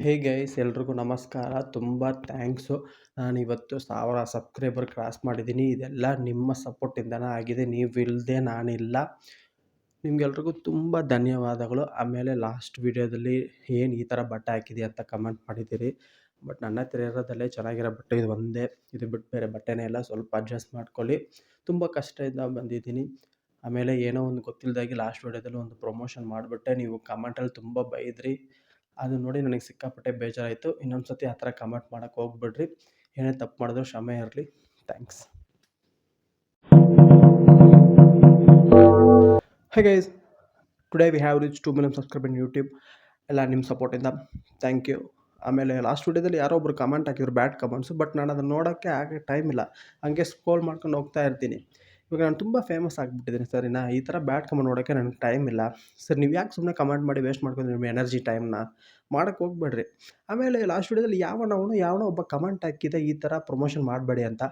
Hey guys ಎಲ್ರಿಗೂ ನಮಸ್ಕಾರ. ತುಂಬ ಥ್ಯಾಂಕ್ಸು. ನಾನಿವತ್ತು 1000 ಸಬ್ಸ್ಕ್ರೈಬರ್ ಕ್ರಾಸ್ ಮಾಡಿದ್ದೀನಿ. ಇದೆಲ್ಲ ನಿಮ್ಮ ಸಪೋರ್ಟಿಂದನೇ ಆಗಿದೆ. ನೀವಿಲ್ಲದೆ ನಾನಿಲ್ಲ. ನಿಮ್ಗೆಲ್ರಿಗೂ ತುಂಬ ಧನ್ಯವಾದಗಳು. ಆಮೇಲೆ ಲಾಸ್ಟ್ ವೀಡಿಯೋದಲ್ಲಿ ಏನು ಈ ಥರ ಬಟ್ಟೆ ಹಾಕಿದ್ದೀಯ ಅಂತ ಕಮೆಂಟ್ ಮಾಡಿದ್ದೀರಿ. ಬಟ್ ನನ್ನ ಹತ್ರ ಇರೋದಲ್ಲೇ ಚೆನ್ನಾಗಿರೋ ಬಟ್ಟೆ ಇದು ಒಂದೇ. ಇದು ಬಿಟ್ಟು ಬೇರೆ ಬಟ್ಟೆನೇ ಇಲ್ಲ. ಸ್ವಲ್ಪ ಅಡ್ಜಸ್ಟ್ ಮಾಡ್ಕೊಳ್ಳಿ. ತುಂಬ ಕಷ್ಟದಿಂದ ಬಂದಿದ್ದೀನಿ. ಆಮೇಲೆ ಏನೋ ಒಂದು ಗೊತ್ತಿಲ್ಲದಾಗಿ ಲಾಸ್ಟ್ ವೀಡಿಯೋದಲ್ಲಿ ಒಂದು ಪ್ರಮೋಷನ್ ಮಾಡಿಬಿಟ್ಟೆ. ನೀವು ಕಮೆಂಟಲ್ಲಿ ತುಂಬ ಬೈದ್ರಿ. ಅದನ್ನ ನೋಡಿ ನನಗೆ ಸಿಕ್ಕಾಪಟ್ಟೆ ಬೇಜಾರಾಯಿತು. ಇನ್ನೊಂದು ಸತಿ ಆ ಥರ ಕಮೆಂಟ್ ಮಾಡೋಕ್ಕೆ ಹೋಗ್ಬೇಡ್ರಿ. ಏನೇ ತಪ್ಪು ಮಾಡಿದ್ರು ಕ್ಷಮೆ ಇರಲಿ. Thanks. High guys, today we have reach 2 million subscriber in YouTube. ಎಲ್ಲ ನಿಮ್ಮ ಸಪೋರ್ಟಿಂದ ಥ್ಯಾಂಕ್ ಯು. ಆಮೇಲೆ ಲಾಸ್ಟ್ ವೀಡಿಯೋದಲ್ಲಿ ಯಾರೋ ಒಬ್ರು ಕಮೆಂಟ್ ಹಾಕಿದ್ರು, ಬ್ಯಾಡ್ ಕಮೆಂಟ್ಸು. ಬಟ್ ನಾನು ಅದನ್ನು ನೋಡೋಕ್ಕೆ ಆಗ ಟೈಮ್ ಇಲ್ಲ. ಹಂಗೆ ಸ್ಕ್ರೋಲ್ ಮಾಡ್ಕೊಂಡು ಹೋಗ್ತಾ ಇರ್ತೀನಿ. ಇವಾಗ ನಾನು ತುಂಬ ಫೇಮಸ್ ಆಗಿಬಿಟ್ಟಿದ್ದೀನಿ ಸರಿನಾ. ಈ ಥರ ಬ್ಯಾಡ್ ಕಮೆಂಟ್ ನೋಡೋಕ್ಕೆ ನನಗೆ ಟೈಮ್ ಇಲ್ಲ. ಸರ್ ನೀವು ಯಾಕೆ ಸುಮ್ಮನೆ ಕಮೆಂಟ್ ಮಾಡಿ ವೇಸ್ಟ್ ಮಾಡ್ಕೊಂಡು ನಿಮ್ಮ ಎನರ್ಜಿ ಟೈಮ್ನ ಮಾಡೋಕ್ಕೆ ಹೋಗ್ಬೇಡ್ರಿ. ಆಮೇಲೆ ಲಾಸ್ಟ್ ವೀಡಿಯೋದಲ್ಲಿ ಯಾವನೋ ಒಬ್ಬ ಕಮೆಂಟ್ ಹಾಕಿದೆ ಈ ಥರ ಪ್ರಮೋಷನ್ ಮಾಡಬೇಡಿ ಅಂತ.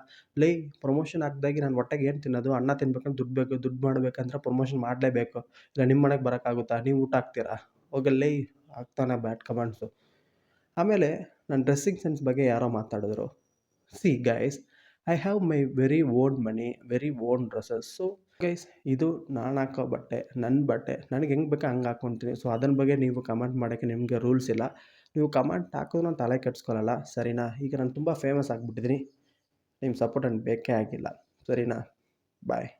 ಪ್ರಮೋಷನ್ ಹಾಕ್ದಾಗಿ ನಾನು ಹೊಟ್ಟೆಗೆ ಏನು ತಿನ್ನೋದು? ಅನ್ನ ತಿನ್ಬೇಕಂದ್ರೆ ದುಡ್ಡು ಬೇಕು. ದುಡ್ಡು ಮಾಡಬೇಕಂದ್ರೆ ಪ್ರಮೋಷನ್ ಮಾಡಲೇಬೇಕು. ಇಲ್ಲ ನಿಮ್ಮ ಮನೆಗೆ ಬರೋಕ್ಕಾಗುತ್ತಾ? ನೀವು ಊಟ ಹಾಕ್ತೀರಾ? ಹೋಗಲ್ಲೇ ಆಗ್ತಾನೆ ಬ್ಯಾಡ್ ಕಮೆಂಟ್ಸು. ಆಮೇಲೆ ನನ್ನ ಡ್ರೆಸ್ಸಿಂಗ್ ಸೆನ್ಸ್ ಬಗ್ಗೆ ಯಾರೋ ಮಾತಾಡಿದ್ರು. C guys, I have my very own money, very own dresses. So guys, ಇದು ನಾನು ಹಾಕೋ ಬಟ್ಟೆ, ನನ್ನ ಬಟ್ಟೆ. ನನಗೆ ಹೆಂಗೆ ಬೇಕೋ ಹಂಗೆ ಹಾಕ್ಕೊತೀನಿ. ಸೊ ಅದ್ರ ಬಗ್ಗೆ ನೀವು ಕಮೆಂಟ್ ಮಾಡೋಕ್ಕೆ ನಿಮಗೆ ರೂಲ್ಸ್ ಇಲ್ಲ. ನೀವು ಕಮೆಂಟ್ ಹಾಕಿದ್ರು ನಾನು ತಲೆ ಕೆಡಿಸ್ಕೊಳ್ಳಲ್ಲ ಸರಿನಾ. ಈಗ ನಾನು ತುಂಬ ಫೇಮಸ್ ಆಗಿಬಿಟ್ಟಿದ್ದೀನಿ. ನಿಮ್ಮ ಸಪೋರ್ಟ್ ನನಗೆ ಬೇಕೇ ಆಗಿಲ್ಲ ಸರಿನಾ. ಬಾಯ್.